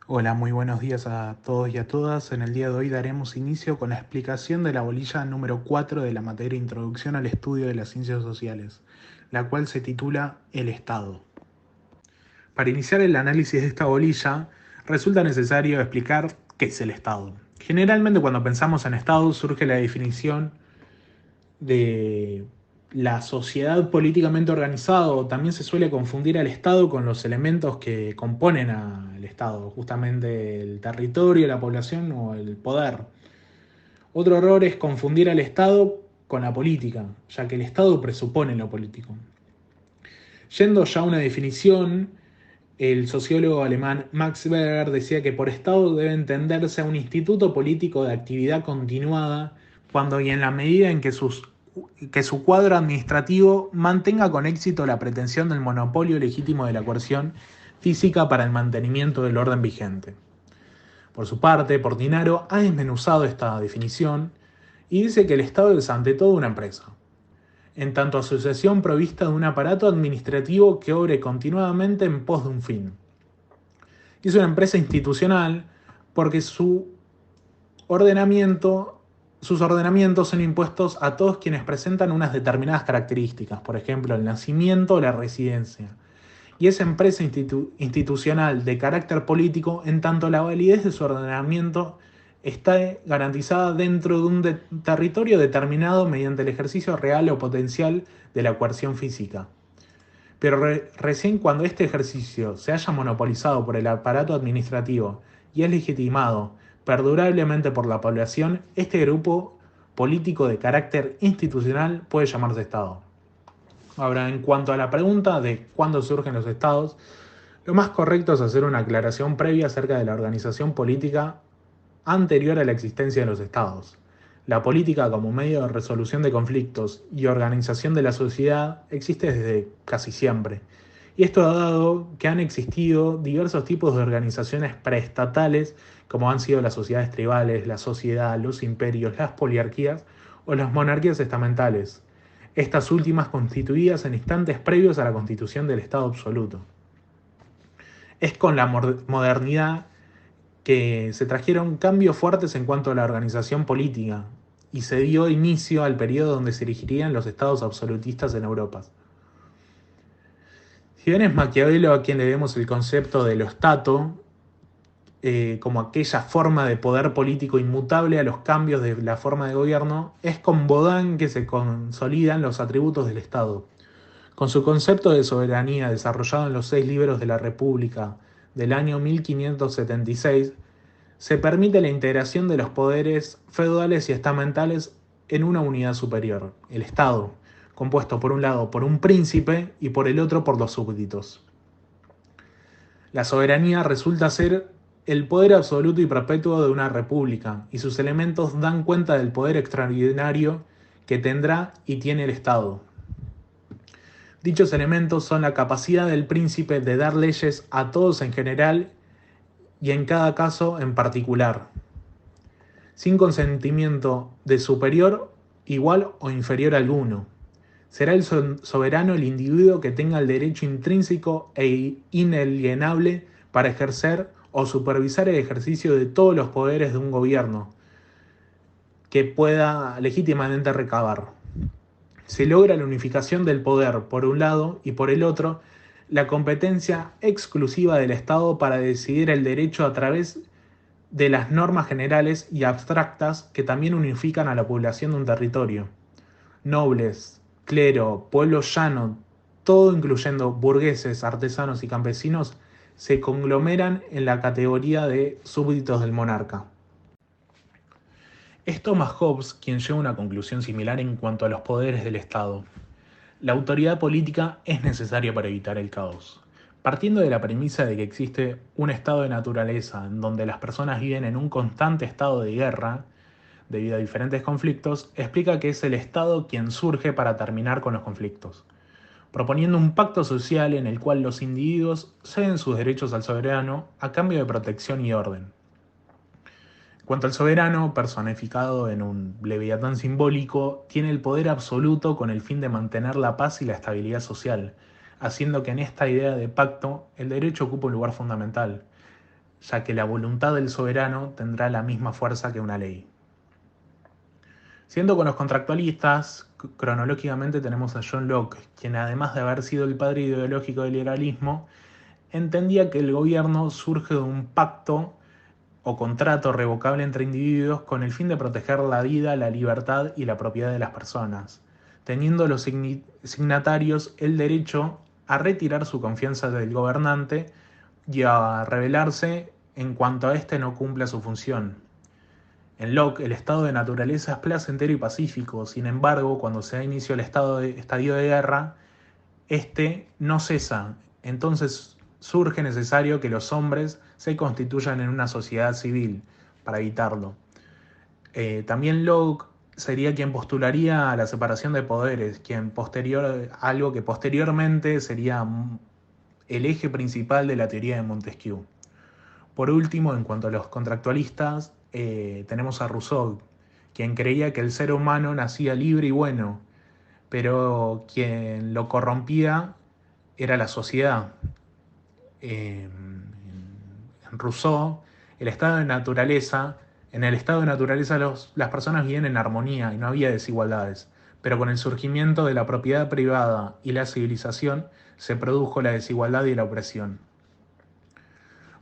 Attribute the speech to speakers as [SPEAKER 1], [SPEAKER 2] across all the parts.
[SPEAKER 1] Hola, muy buenos días a todos y a todas. En el día de hoy daremos inicio con la explicación de la bolilla número 4 de la materia Introducción al Estudio de las Ciencias Sociales, la cual se titula El Estado. Para iniciar el análisis de esta bolilla, resulta necesario explicar qué es el Estado. Generalmente cuando pensamos en Estado surge la definición de la sociedad políticamente organizada, o también se suele confundir al Estado con los elementos que componen al Estado, justamente el territorio, la población o el poder. Otro error es confundir al Estado con la política, ya que el Estado presupone lo político. Yendo ya a una definición, el sociólogo alemán Max Weber decía que por Estado debe entenderse a un instituto político de actividad continuada cuando y en la medida en que su cuadro administrativo mantenga con éxito la pretensión del monopolio legítimo de la coerción física para el mantenimiento del orden vigente. Por su parte, Portinaro ha desmenuzado esta definición y dice que el Estado es ante todo una empresa, en tanto asociación provista de un aparato administrativo que obre continuadamente en pos de un fin. Es una empresa institucional porque ordenamiento, sus ordenamientos son impuestos a todos quienes presentan unas determinadas características, por ejemplo, el nacimiento o la residencia. Y es empresa institucional de carácter político en tanto la validez de su ordenamiento está garantizada dentro de un territorio determinado mediante el ejercicio real o potencial de la coerción física. Pero recién cuando este ejercicio se haya monopolizado por el aparato administrativo y es legitimado perdurablemente por la población, este grupo político de carácter institucional puede llamarse Estado. Ahora, en cuanto a la pregunta de cuándo surgen los Estados, lo más correcto es hacer una aclaración previa acerca de la organización política anterior a la existencia de los Estados. La política como medio de resolución de conflictos y organización de la sociedad existe desde casi siempre. Y esto ha dado que han existido diversos tipos de organizaciones preestatales, como han sido las sociedades tribales, la sociedad, los imperios, las poliarquías o las monarquías estamentales, estas últimas constituidas en instantes previos a la constitución del Estado absoluto. Es con la modernidad que se trajeron cambios fuertes en cuanto a la organización política y se dio inicio al periodo donde se erigirían los estados absolutistas en Europa. Si bien es Maquiavelo a quien le demos el concepto de lo stato, como aquella forma de poder político inmutable a los cambios de la forma de gobierno, es con Baudin que se consolidan los atributos del Estado. Con su concepto de soberanía desarrollado en los 6 libros de la República del año 1576, se permite la integración de los poderes feudales y estamentales en una unidad superior, el Estado, compuesto por un lado por un príncipe y por el otro por los súbditos. La soberanía resulta ser el poder absoluto y perpetuo de una república, y sus elementos dan cuenta del poder extraordinario que tendrá y tiene el Estado. Dichos elementos son la capacidad del príncipe de dar leyes a todos en general y en cada caso en particular, sin consentimiento de superior, igual o inferior alguno. Será el soberano el individuo que tenga el derecho intrínseco e inalienable para ejercer o supervisar el ejercicio de todos los poderes de un gobierno que pueda legítimamente recabar. Se logra la unificación del poder por un lado y por el otro la competencia exclusiva del Estado para decidir el derecho a través de las normas generales y abstractas que también unifican a la población de un territorio. Nobles, clero, pueblo llano, todo incluyendo burgueses, artesanos y campesinos, se conglomeran en la categoría de súbditos del monarca. Es Thomas Hobbes quien llega a una conclusión similar en cuanto a los poderes del Estado. La autoridad política es necesaria para evitar el caos. Partiendo de la premisa de que existe un estado de naturaleza en donde las personas viven en un constante estado de guerra, debido a diferentes conflictos, explica que es el Estado quien surge para terminar con los conflictos, proponiendo un pacto social en el cual los individuos ceden sus derechos al soberano a cambio de protección y orden. En cuanto al soberano, personificado en un leviatán simbólico, tiene el poder absoluto con el fin de mantener la paz y la estabilidad social, haciendo que en esta idea de pacto el derecho ocupe un lugar fundamental, ya que la voluntad del soberano tendrá la misma fuerza que una ley. Siendo con los contractualistas, cronológicamente tenemos a John Locke, quien además de haber sido el padre ideológico del liberalismo, entendía que el gobierno surge de un pacto o contrato revocable entre individuos con el fin de proteger la vida, la libertad y la propiedad de las personas, teniendo los signatarios el derecho a retirar su confianza del gobernante y a rebelarse en cuanto a éste no cumpla su función. En Locke, el estado de naturaleza es placentero y pacífico. Sin embargo, cuando se da inicio al estadio de guerra, este no cesa. Entonces surge necesario que los hombres se constituyan en una sociedad civil para evitarlo. También Locke sería quien postularía la separación de poderes, algo que posteriormente sería el eje principal de la teoría de Montesquieu. Por último, en cuanto a los contractualistas, tenemos a Rousseau, quien creía que el ser humano nacía libre y bueno, pero quien lo corrompía era la sociedad. En Rousseau, en el estado de naturaleza las personas vivían en armonía y no había desigualdades, pero con el surgimiento de la propiedad privada y la civilización se produjo la desigualdad y la opresión.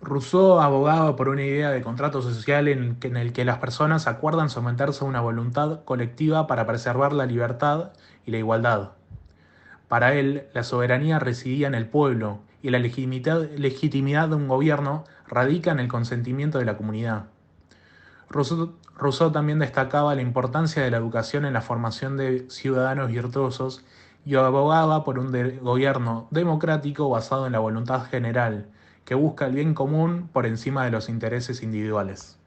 [SPEAKER 1] Rousseau abogaba por una idea de contrato social en el que las personas acuerdan someterse a una voluntad colectiva para preservar la libertad y la igualdad. Para él, la soberanía residía en el pueblo y la legitimidad de un gobierno radica en el consentimiento de la comunidad. Rousseau también destacaba la importancia de la educación en la formación de ciudadanos virtuosos y abogaba por un gobierno democrático basado en la voluntad general, que busca el bien común por encima de los intereses individuales.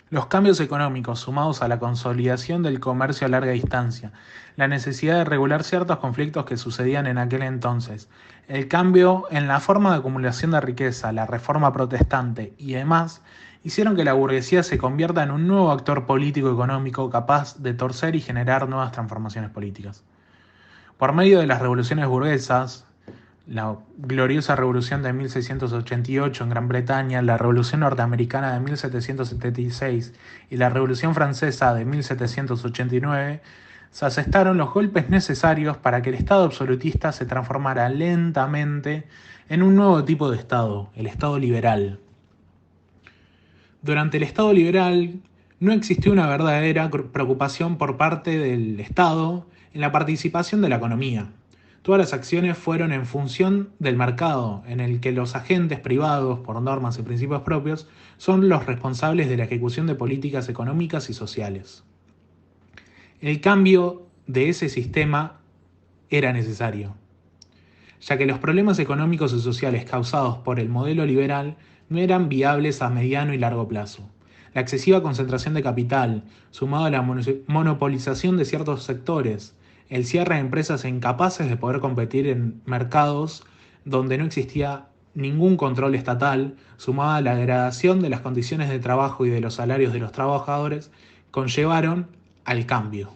[SPEAKER 1] Los cambios económicos sumados a la consolidación del comercio a larga distancia, la necesidad de regular ciertos conflictos que sucedían en aquel entonces, el cambio en la forma de acumulación de riqueza, la reforma protestante y demás, hicieron que la burguesía se convierta en un nuevo actor político-económico capaz de torcer y generar nuevas transformaciones políticas. Por medio de las revoluciones burguesas, la gloriosa revolución de 1688 en Gran Bretaña, la revolución norteamericana de 1776 y la revolución francesa de 1789, se asestaron los golpes necesarios para que el Estado absolutista se transformara lentamente en un nuevo tipo de Estado, el Estado liberal. Durante el Estado liberal no existió una verdadera preocupación por parte del Estado en la participación de la economía. Todas las acciones fueron en función del mercado, en el que los agentes privados, por normas y principios propios, son los responsables de la ejecución de políticas económicas y sociales. El cambio de ese sistema era necesario, ya que los problemas económicos y sociales causados por el modelo liberal no eran viables a mediano y largo plazo. La excesiva concentración de capital, sumado a la monopolización de ciertos sectores, el cierre de empresas incapaces de poder competir en mercados donde no existía ningún control estatal, sumado a la degradación de las condiciones de trabajo y de los salarios de los trabajadores, conllevaron al cambio.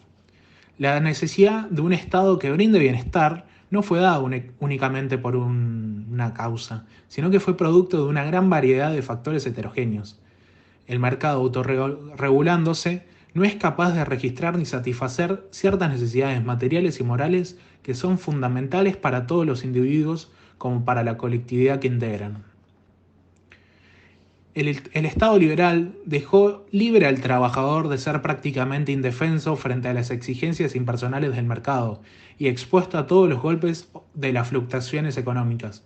[SPEAKER 1] La necesidad de un Estado que brinde bienestar no fue dada únicamente por una causa, sino que fue producto de una gran variedad de factores heterogéneos. El mercado autorregulándose no es capaz de registrar ni satisfacer ciertas necesidades materiales y morales que son fundamentales para todos los individuos como para la colectividad que integran. El Estado liberal dejó libre al trabajador de ser prácticamente indefenso frente a las exigencias impersonales del mercado y expuesto a todos los golpes de las fluctuaciones económicas.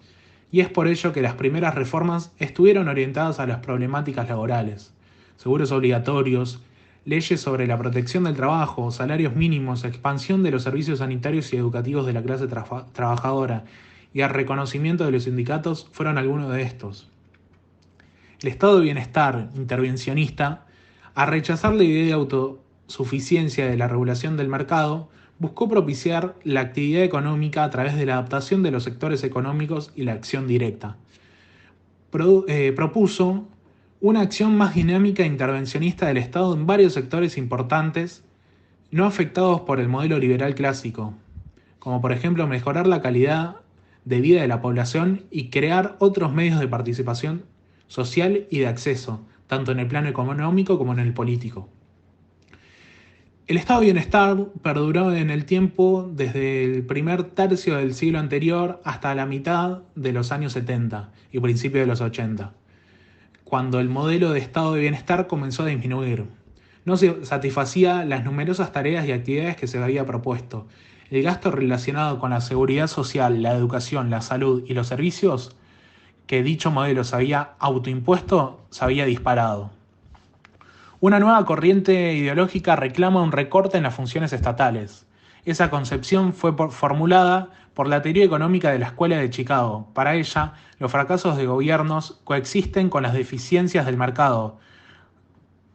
[SPEAKER 1] Y es por ello que las primeras reformas estuvieron orientadas a las problemáticas laborales, seguros obligatorios, leyes sobre la protección del trabajo, salarios mínimos, expansión de los servicios sanitarios y educativos de la clase trabajadora y el reconocimiento de los sindicatos fueron algunos de estos. El estado de bienestar intervencionista, al rechazar la idea de autosuficiencia de la regulación del mercado, buscó propiciar la actividad económica a través de la adaptación de los sectores económicos y la acción directa. Propuso una acción más dinámica e intervencionista del Estado en varios sectores importantes no afectados por el modelo liberal clásico, como por ejemplo mejorar la calidad de vida de la población y crear otros medios de participación social y de acceso, tanto en el plano económico como en el político. El estado de bienestar perduró en el tiempo desde el primer tercio del siglo anterior hasta la mitad de los años 70 y principios de los 80, cuando el modelo de estado de bienestar comenzó a disminuir. No se satisfacía las numerosas tareas y actividades que se había propuesto. El gasto relacionado con la seguridad social, la educación, la salud y los servicios que dicho modelo se había autoimpuesto se había disparado. Una nueva corriente ideológica reclama un recorte en las funciones estatales. Esa concepción fue formulada por la teoría económica de la Escuela de Chicago. Para ella, los fracasos de gobiernos coexisten con las deficiencias del mercado,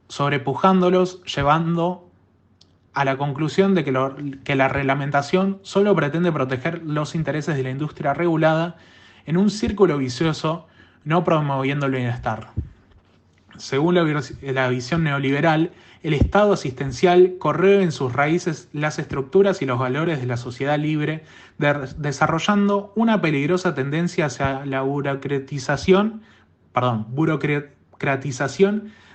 [SPEAKER 1] sobrepujándolos, llevando a la conclusión de que la reglamentación solo pretende proteger los intereses de la industria regulada en un círculo vicioso, no promoviendo el bienestar. Según la visión neoliberal, el Estado asistencial corroe en sus raíces las estructuras y los valores de la sociedad libre, desarrollando una peligrosa tendencia hacia la burocratización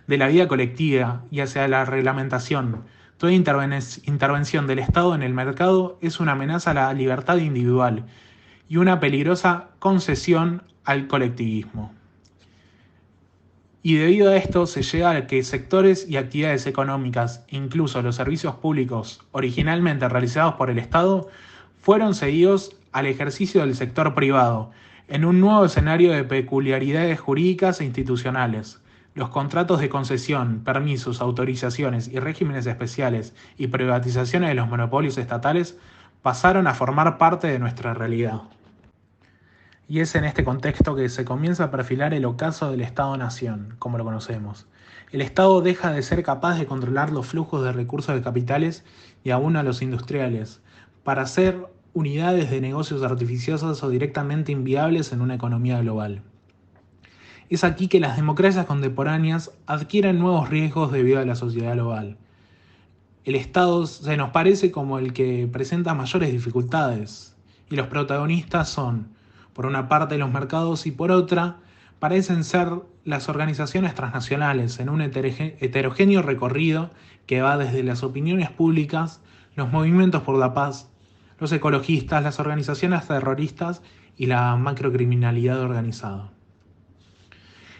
[SPEAKER 1] de la vida colectiva y hacia la reglamentación. Toda intervención del Estado en el mercado es una amenaza a la libertad individual y una peligrosa concesión al colectivismo. Y debido a esto se llega a que sectores y actividades económicas, incluso los servicios públicos originalmente realizados por el Estado, fueron cedidos al ejercicio del sector privado, en un nuevo escenario de peculiaridades jurídicas e institucionales. Los contratos de concesión, permisos, autorizaciones y regímenes especiales y privatizaciones de los monopolios estatales pasaron a formar parte de nuestra realidad. Y es en este contexto que se comienza a perfilar el ocaso del Estado-Nación, como lo conocemos. El Estado deja de ser capaz de controlar los flujos de recursos de capitales y aún a los industriales, para hacer unidades de negocios artificiosas o directamente inviables en una economía global. Es aquí que las democracias contemporáneas adquieren nuevos riesgos debido a la sociedad global. El Estado se nos parece como el que presenta mayores dificultades, y los protagonistas son, por una parte, los mercados y por otra, parecen ser las organizaciones transnacionales en un heterogéneo recorrido que va desde las opiniones públicas, los movimientos por la paz, los ecologistas, las organizaciones terroristas y la macrocriminalidad organizada.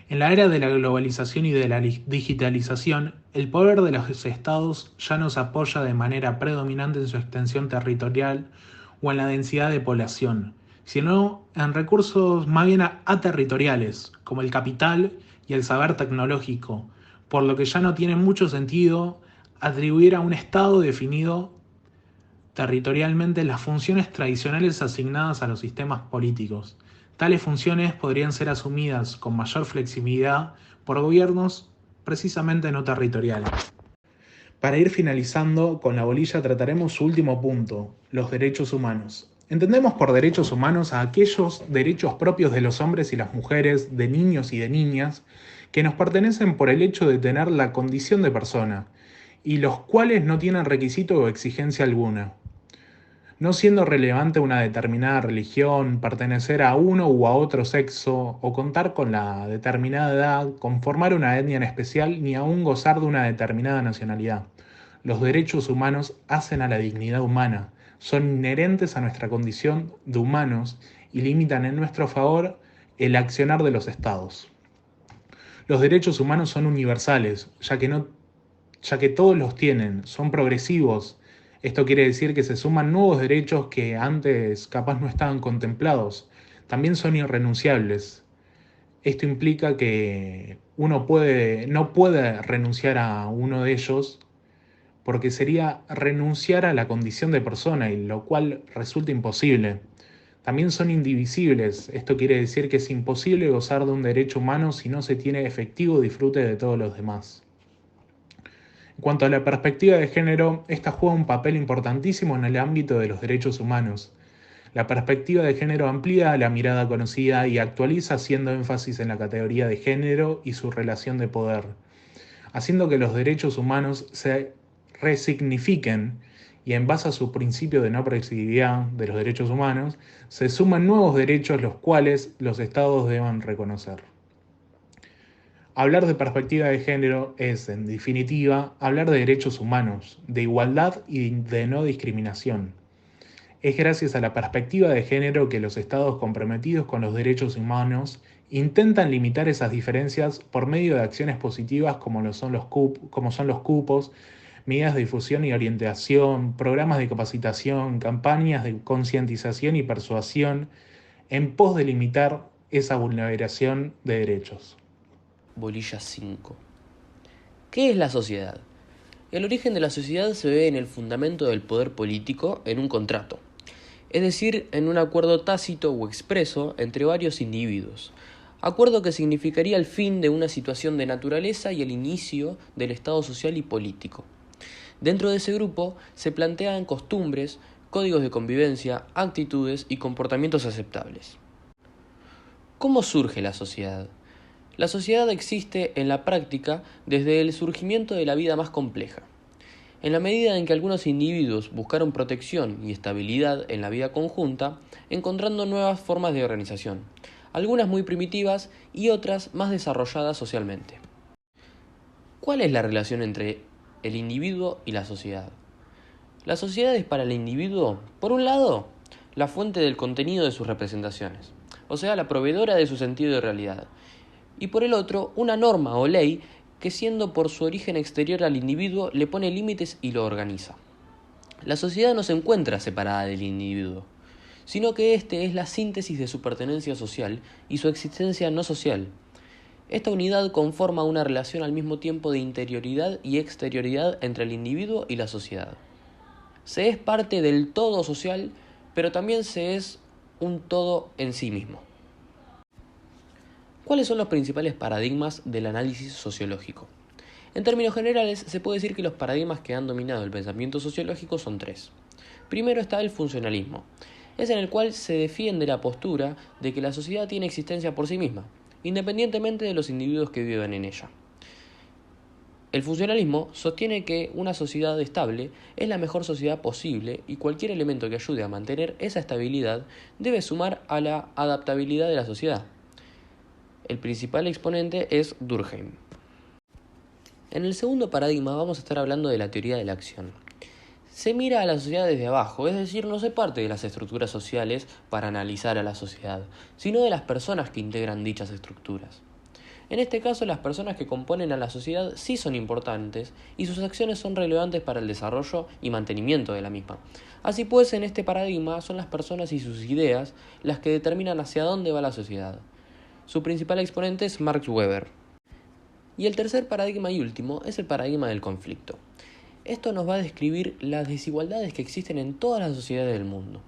[SPEAKER 1] En la era de la globalización y de la digitalización, el poder de los estados ya no se apoya de manera predominante en su extensión territorial o en la densidad de población, sino en recursos más bien aterritoriales, como el capital y el saber tecnológico, por lo que ya no tiene mucho sentido atribuir a un Estado definido territorialmente las funciones tradicionales asignadas a los sistemas políticos. Tales funciones podrían ser asumidas con mayor flexibilidad por gobiernos precisamente no territoriales. Para ir finalizando con la bolilla trataremos su último punto, los derechos humanos. Entendemos por derechos humanos a aquellos derechos propios de los hombres y las mujeres, de niños y de niñas, que nos pertenecen por el hecho de tener la condición de persona, y los cuales no tienen requisito o exigencia alguna. No siendo relevante una determinada religión, pertenecer a uno u a otro sexo, o contar con la determinada edad, conformar una etnia en especial, ni aún gozar de una determinada nacionalidad. Los derechos humanos hacen a la dignidad humana, son inherentes a nuestra condición de humanos y limitan en nuestro favor el accionar de los estados. Los derechos humanos son universales, ya que todos los tienen, son progresivos. Esto quiere decir que se suman nuevos derechos que antes capaz no estaban contemplados. También son irrenunciables. Esto implica que uno no puede renunciar a uno de ellos porque sería renunciar a la condición de persona, y lo cual resulta imposible. También son indivisibles. Esto quiere decir que es imposible gozar de un derecho humano si no se tiene efectivo disfrute de todos los demás. En cuanto a la perspectiva de género, esta juega un papel importantísimo en el ámbito de los derechos humanos. La perspectiva de género amplía la mirada conocida y actualiza haciendo énfasis en la categoría de género y su relación de poder, haciendo que los derechos humanos se resignifiquen y en base a su principio de no progresividad de los derechos humanos, se suman nuevos derechos los cuales los estados deben reconocer. Hablar de perspectiva de género es, en definitiva, hablar de derechos humanos, de igualdad y de no discriminación. Es gracias a la perspectiva de género que los estados comprometidos con los derechos humanos intentan limitar esas diferencias por medio de acciones positivas como son los cupos, medidas de difusión y orientación, programas de capacitación, campañas de concientización y persuasión en pos de limitar esa vulneración de derechos.
[SPEAKER 2] Bolilla 5. ¿Qué es la sociedad? El origen de la sociedad se ve en el fundamento del poder político en un contrato, es decir, en un acuerdo tácito o expreso entre varios individuos. Acuerdo que significaría el fin de una situación de naturaleza y el inicio del Estado social y político. Dentro de ese grupo se plantean costumbres, códigos de convivencia, actitudes y comportamientos aceptables. ¿Cómo surge la sociedad? La sociedad existe en la práctica desde el surgimiento de la vida más compleja. En la medida en que algunos individuos buscaron protección y estabilidad en la vida conjunta, encontrando nuevas formas de organización, algunas muy primitivas y otras más desarrolladas socialmente. ¿Cuál es la relación entre el individuo y la sociedad? La sociedad es para el individuo, por un lado, la fuente del contenido de sus representaciones, o sea, la proveedora de su sentido de realidad, y por el otro, una norma o ley que siendo por su origen exterior al individuo le pone límites y lo organiza. La sociedad no se encuentra separada del individuo, sino que éste es la síntesis de su pertenencia social y su existencia no social. Esta unidad conforma una relación al mismo tiempo de interioridad y exterioridad entre el individuo y la sociedad. Se es parte del todo social, pero también se es un todo en sí mismo. ¿Cuáles son los principales paradigmas del análisis sociológico? En términos generales, se puede decir que los paradigmas que han dominado el pensamiento sociológico son tres. Primero está el funcionalismo. Es en el cual se defiende la postura de que la sociedad tiene existencia por sí misma, independientemente de los individuos que viven en ella. El funcionalismo sostiene que una sociedad estable es la mejor sociedad posible y cualquier elemento que ayude a mantener esa estabilidad debe sumar a la adaptabilidad de la sociedad. El principal exponente es Durkheim. En el segundo paradigma vamos a estar hablando de la teoría de la acción. Se mira a la sociedad desde abajo, es decir, no se parte de las estructuras sociales para analizar a la sociedad, sino de las personas que integran dichas estructuras. En este caso, las personas que componen a la sociedad sí son importantes y sus acciones son relevantes para el desarrollo y mantenimiento de la misma. Así pues, en este paradigma son las personas y sus ideas las que determinan hacia dónde va la sociedad. Su principal exponente es Max Weber. Y el tercer paradigma y último es el paradigma del conflicto. Esto nos va a describir las desigualdades que existen en todas las sociedades del mundo.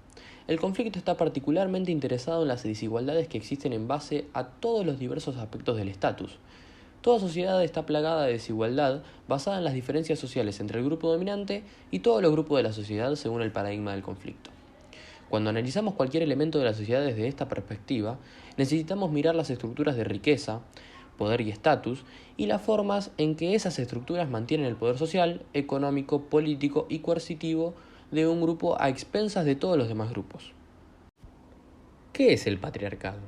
[SPEAKER 2] El conflicto está particularmente interesado en las desigualdades que existen en base a todos los diversos aspectos del estatus. Toda sociedad está plagada de desigualdad basada en las diferencias sociales entre el grupo dominante y todos los grupos de la sociedad según el paradigma del conflicto. Cuando analizamos cualquier elemento de la sociedad desde esta perspectiva, necesitamos mirar las estructuras de riqueza, poder y estatus, y las formas en que esas estructuras mantienen el poder social, económico, político y coercitivo de un grupo a expensas de todos los demás grupos. ¿Qué es el patriarcado?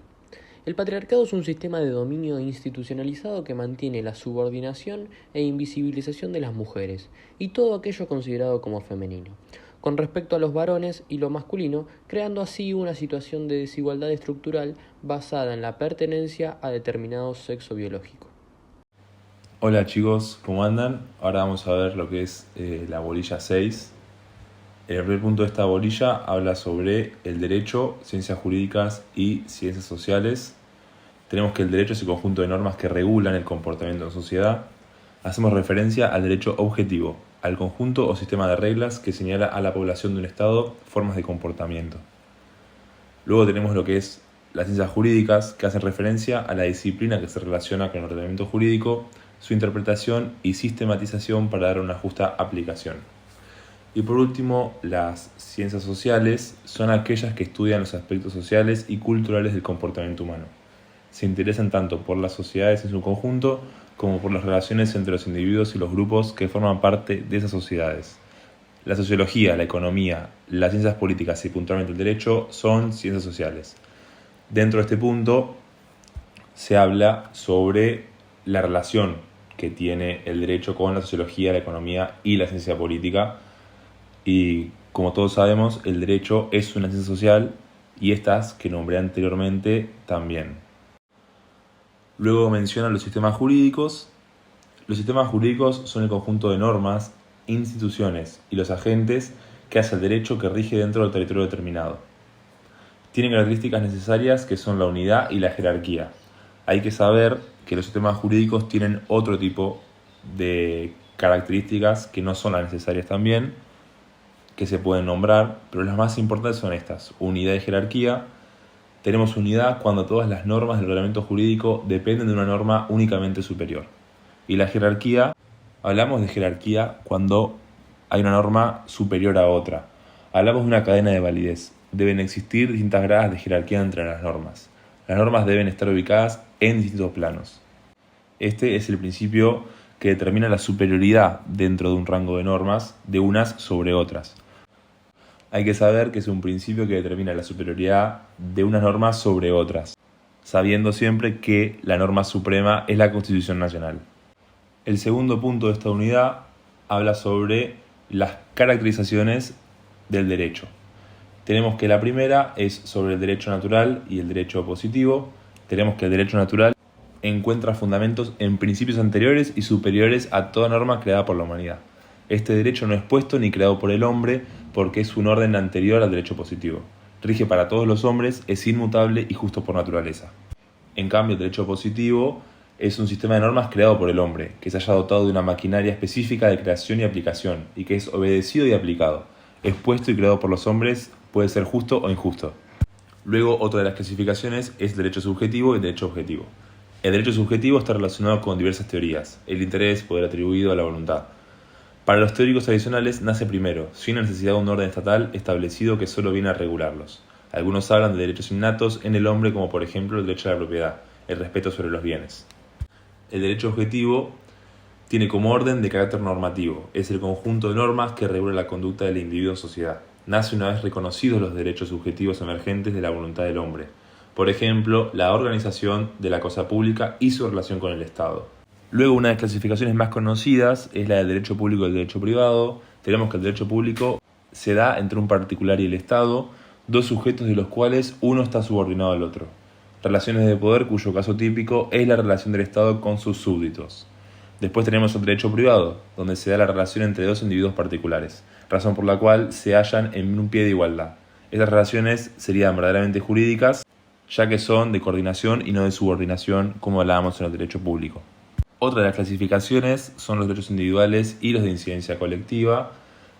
[SPEAKER 2] El patriarcado es un sistema de dominio institucionalizado que mantiene la subordinación e invisibilización de las mujeres y todo aquello considerado como femenino, con respecto a los varones y lo masculino, creando así una situación de desigualdad estructural basada en la pertenencia a determinado sexo biológico.
[SPEAKER 3] Hola chicos, ¿cómo andan? Ahora vamos a ver lo que es la bolilla 6. El primer punto de esta bolilla habla sobre el derecho, ciencias jurídicas y ciencias sociales. Tenemos que el derecho es el conjunto de normas que regulan el comportamiento en sociedad. Hacemos referencia al derecho objetivo, al conjunto o sistema de reglas que señala a la población de un estado formas de comportamiento. Luego tenemos lo que es las ciencias jurídicas, que hacen referencia a la disciplina que se relaciona con el ordenamiento jurídico, su interpretación y sistematización para dar una justa aplicación. Y por último, las ciencias sociales son aquellas que estudian los aspectos sociales y culturales del comportamiento humano. Se interesan tanto por las sociedades en su conjunto como por las relaciones entre los individuos y los grupos que forman parte de esas sociedades. La sociología, la economía, las ciencias políticas y puntualmente el derecho son ciencias sociales. Dentro de este punto se habla sobre la relación que tiene el derecho con la sociología, la economía y la ciencia política. Y como todos sabemos, el derecho es una ciencia social y estas que nombré anteriormente también. Luego menciona los sistemas jurídicos. Los sistemas jurídicos son el conjunto de normas, instituciones y los agentes que hace el derecho que rige dentro del territorio determinado. Tienen características necesarias que son la unidad y la jerarquía. Hay que saber que los sistemas jurídicos tienen otro tipo de características que no son las necesarias también, que se pueden nombrar, pero las más importantes son estas: unidad y jerarquía. Tenemos unidad cuando todas las normas del reglamento jurídico dependen de una norma únicamente superior. Y la jerarquía, hablamos de jerarquía cuando hay una norma superior a otra. Hablamos de una cadena de validez. Deben existir distintas gradas de jerarquía entre las normas. Las normas deben estar ubicadas en distintos planos. Este es el principio que determina la superioridad dentro de un rango de normas de unas sobre otras. Hay que saber que es un principio que determina la superioridad de unas normas sobre otras, sabiendo siempre que la norma suprema es la Constitución Nacional. El segundo punto de esta unidad habla sobre las caracterizaciones del derecho. Tenemos que la primera es sobre el derecho natural y el derecho positivo. Tenemos que el derecho natural encuentra fundamentos en principios anteriores y superiores a toda norma creada por la humanidad. Este derecho no es puesto ni creado por el hombre porque es un orden anterior al derecho positivo. Rige para todos los hombres, es inmutable y justo por naturaleza. En cambio, el derecho positivo es un sistema de normas creado por el hombre, que se haya dotado de una maquinaria específica de creación y aplicación, y que es obedecido y aplicado. Es puesto y creado por los hombres, puede ser justo o injusto. Luego, otra de las clasificaciones es el derecho subjetivo y el derecho objetivo. El derecho subjetivo está relacionado con diversas teorías: el interés, poder atribuido a la voluntad. Para los teóricos tradicionales nace primero, sin necesidad de un orden estatal establecido que solo viene a regularlos. Algunos hablan de derechos innatos en el hombre, como por ejemplo el derecho a la propiedad, el respeto sobre los bienes. El derecho objetivo tiene como orden de carácter normativo, es el conjunto de normas que regula la conducta del individuo en sociedad. Nace una vez reconocidos los derechos subjetivos emergentes de la voluntad del hombre. Por ejemplo, la organización de la cosa pública y su relación con el Estado. Luego, una de las clasificaciones más conocidas es la del derecho público y el derecho privado. Tenemos que el derecho público se da entre un particular y el Estado, dos sujetos de los cuales uno está subordinado al otro. Relaciones de poder cuyo caso típico es la relación del Estado con sus súbditos. Después tenemos el derecho privado, donde se da la relación entre dos individuos particulares, razón por la cual se hallan en un pie de igualdad. Estas relaciones serían verdaderamente jurídicas, ya que son de coordinación y no de subordinación, como hablábamos en el derecho público. Otra de las clasificaciones son los derechos individuales y los de incidencia colectiva.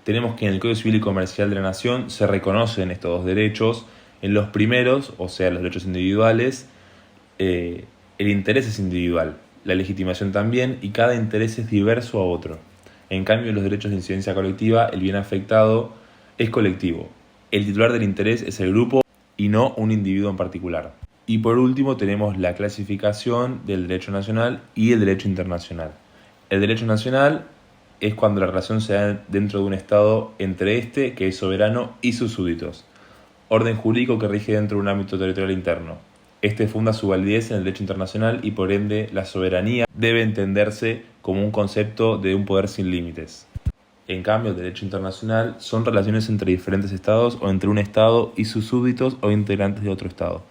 [SPEAKER 3] Tenemos que en el Código Civil y Comercial de la Nación se reconocen estos dos derechos. En los primeros, o sea, los derechos individuales, el interés es individual, la legitimación también, y cada interés es diverso a otro. En cambio, en los derechos de incidencia colectiva, el bien afectado es colectivo. El titular del interés es el grupo y no un individuo en particular. Y por último tenemos la clasificación del derecho nacional y el derecho internacional. El derecho nacional es cuando la relación se da dentro de un Estado entre este, que es soberano, y sus súbditos. Orden jurídico que rige dentro de un ámbito territorial interno. Este funda su validez en el derecho internacional y por ende la soberanía debe entenderse como un concepto de un poder sin límites. En cambio, el derecho internacional son relaciones entre diferentes estados o entre un estado y sus súbditos o integrantes de otro estado.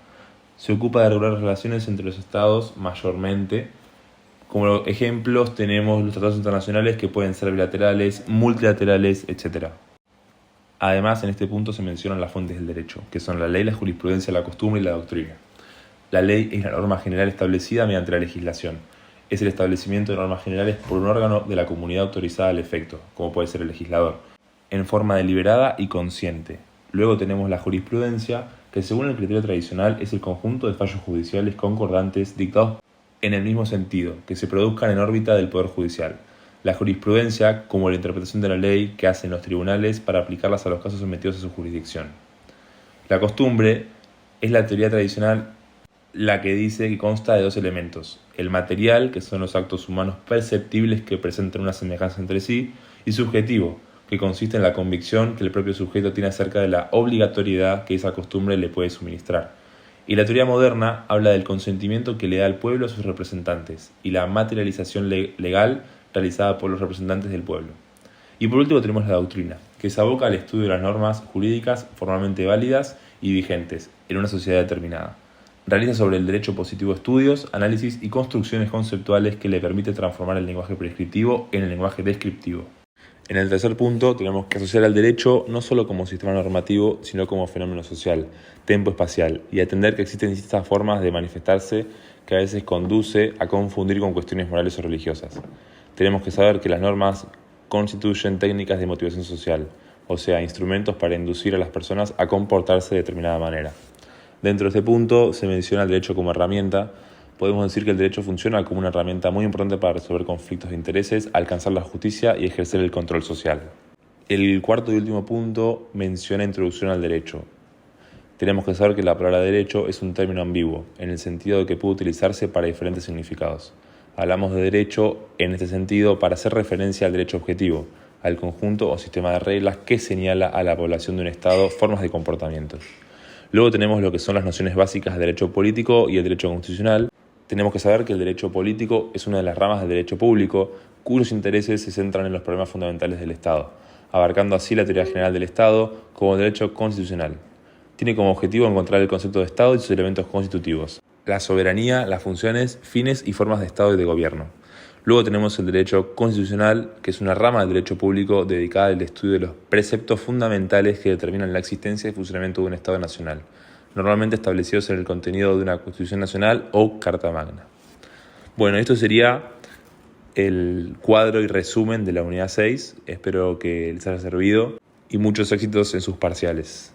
[SPEAKER 3] Se ocupa de regular las relaciones entre los estados mayormente. Como ejemplos tenemos los tratados internacionales que pueden ser bilaterales, multilaterales, etc. Además, en este punto se mencionan las fuentes del derecho, que son la ley, la jurisprudencia, la costumbre y la doctrina. La ley es la norma general establecida mediante la legislación. Es el establecimiento de normas generales por un órgano de la comunidad autorizada al efecto, como puede ser el legislador, en forma deliberada y consciente. Luego tenemos la jurisprudencia, que según el criterio tradicional es el conjunto de fallos judiciales concordantes dictados en el mismo sentido, que se produzcan en órbita del Poder Judicial. La jurisprudencia, como la interpretación de la ley que hacen los tribunales para aplicarlas a los casos sometidos a su jurisdicción. La costumbre es la teoría tradicional, la que dice que consta de dos elementos: el material, que son los actos humanos perceptibles que presentan una semejanza entre sí, y subjetivo, que consiste en la convicción que el propio sujeto tiene acerca de la obligatoriedad que esa costumbre le puede suministrar. Y la teoría moderna habla del consentimiento que le da el pueblo a sus representantes y la materialización legal realizada por los representantes del pueblo. Y por último tenemos la doctrina, que se aboca al estudio de las normas jurídicas formalmente válidas y vigentes en una sociedad determinada. Realiza sobre el derecho positivo estudios, análisis y construcciones conceptuales que le permite transformar el lenguaje prescriptivo en el lenguaje descriptivo. En el tercer punto tenemos que asociar al derecho no solo como sistema normativo, sino como fenómeno social, tempo-espacial, y atender que existen distintas formas de manifestarse que a veces conduce a confundir con cuestiones morales o religiosas. Tenemos que saber que las normas constituyen técnicas de motivación social, o sea, instrumentos para inducir a las personas a comportarse de determinada manera. Dentro de este punto se menciona el derecho como herramienta. Podemos decir que el derecho funciona como una herramienta muy importante para resolver conflictos de intereses, alcanzar la justicia y ejercer el control social. El cuarto y último punto menciona introducción al derecho. Tenemos que saber que la palabra derecho es un término ambiguo, en el sentido de que puede utilizarse para diferentes significados. Hablamos de derecho en este sentido para hacer referencia al derecho objetivo, al conjunto o sistema de reglas que señala a la población de un Estado formas de comportamiento. Luego tenemos lo que son las nociones básicas del derecho político y el derecho constitucional. Tenemos que saber que el derecho político es una de las ramas del derecho público cuyos intereses se centran en los problemas fundamentales del Estado, abarcando así la teoría general del Estado como el derecho constitucional. Tiene como objetivo encontrar el concepto de Estado y sus elementos constitutivos, la soberanía, las funciones, fines y formas de Estado y de gobierno. Luego tenemos el derecho constitucional, que es una rama del derecho público dedicada al estudio de los preceptos fundamentales que determinan la existencia y funcionamiento de un Estado nacional, normalmente establecidos en el contenido de una Constitución Nacional o Carta Magna. Bueno, esto sería el cuadro y resumen de la unidad 6. Espero que les haya servido y muchos éxitos en sus parciales.